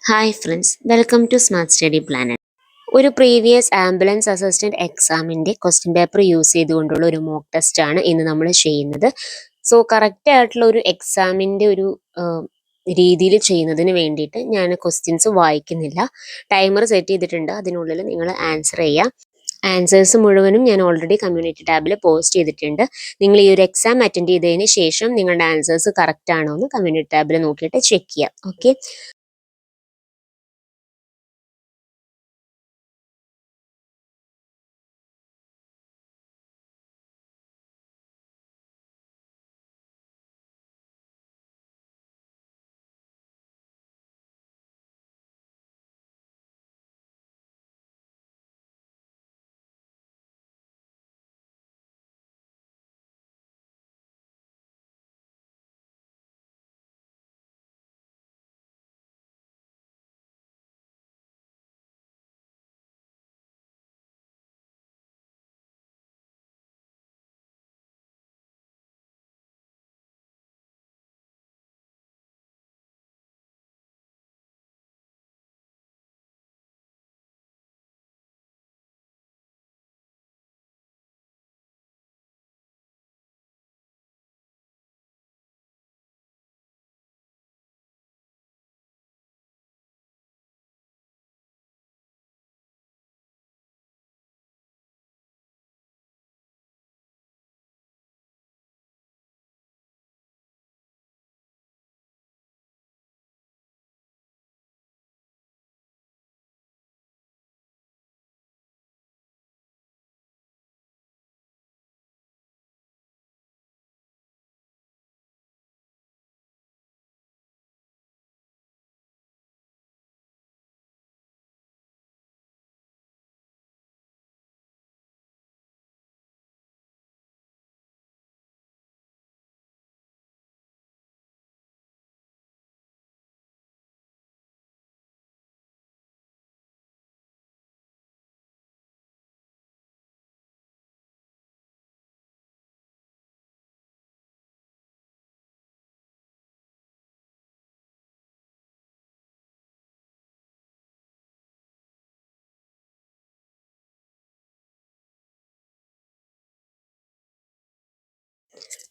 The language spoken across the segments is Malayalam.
Hi friends, welcome to smart study planet. ഒരു പ്രീവിയസ് ആംബുലൻസ് അസിസ്റ്റന്റ് എക്സാമിൻ്റെ ക്വസ്റ്റ്യൻ പേപ്പർ യൂസ് ചെയ്തുകൊണ്ടുള്ള ഒരു മോക്ക് ടെസ്റ്റ് ആണ് ഇന്ന് നമ്മൾ ചെയ്യുന്നത്. സോ കറക്റ്റ് ആയിട്ടുള്ള ഒരു എക്സാമിൻ്റെ ഒരു രീതിയിൽ ചെയ്യുന്നതിന് വേണ്ടിയിട്ട് ഞാൻ ക്വസ്റ്റ്യൻസ് വായിക്കുന്നില്ല. ടൈമർ സെറ്റ് ചെയ്തിട്ടുണ്ട്, അതിനുള്ളിൽ നിങ്ങൾ ആൻസർ ചെയ്യുക. ആൻസേഴ്സ് മുഴുവനും ഞാൻ ഓൾറെഡി കമ്മ്യൂണിറ്റി ടാബിൽ പോസ്റ്റ് ചെയ്തിട്ടുണ്ട്. നിങ്ങൾ ഈ ഒരു എക്സാം അറ്റൻഡ് ചെയ്തതിന് ശേഷം നിങ്ങളുടെ ആൻസേഴ്സ് കറക്റ്റ് ആണോ എന്ന് കമ്മ്യൂണിറ്റി ടാബിൽ നോക്കിയിട്ട് ചെക്ക് ചെയ്യാം.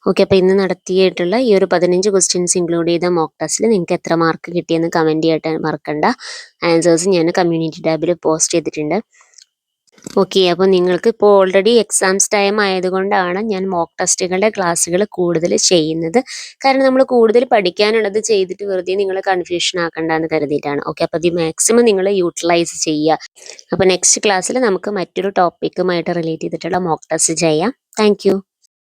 ഓക്കെ, അപ്പോൾ ഇന്ന് നടത്തിയിട്ടുള്ള ഈ ഒരു 15 ക്വസ്റ്റ്യൻസ് ഇൻക്ലൂഡ് ചെയ്ത മോക്ക് ടെസ്റ്റിൽ നിങ്ങൾക്ക് എത്ര മാർക്ക് കിട്ടിയെന്ന് കമൻറ്റ് ചെയ്യാൻ മറക്കണ്ട. ആൻസേഴ്സ് ഞാൻ കമ്മ്യൂണിറ്റി ടാബിൽ പോസ്റ്റ് ചെയ്തിട്ടുണ്ട്. ഓക്കെ, അപ്പോൾ നിങ്ങൾക്ക് ഇപ്പോൾ ഓൾറെഡി എക്സാംസ് ടൈം ആയതുകൊണ്ടാണ് ഞാൻ മോക്ക് ടെസ്റ്റുകളുടെ ക്ലാസ്സുകൾ കൂടുതൽ ചെയ്യുന്നത്. കാരണം നമ്മൾ കൂടുതൽ പഠിക്കാനുള്ളത് ചെയ്തിട്ട് വെറുതെ നിങ്ങൾ കൺഫ്യൂഷൻ ആക്കണ്ടെന്ന് കരുതിയിട്ടാണ്. ഓക്കെ, അപ്പോൾ ഇത് മാക്സിമം നിങ്ങൾ യൂട്ടിലൈസ് ചെയ്യുക. അപ്പോൾ നെക്സ്റ്റ് ക്ലാസ്സിൽ നമുക്ക് മറ്റൊരു ടോപ്പിക്കുമായിട്ട് റിലേറ്റ് ചെയ്തിട്ടുള്ള മോക്ക് ടെസ്റ്റ് ചെയ്യാം. താങ്ക്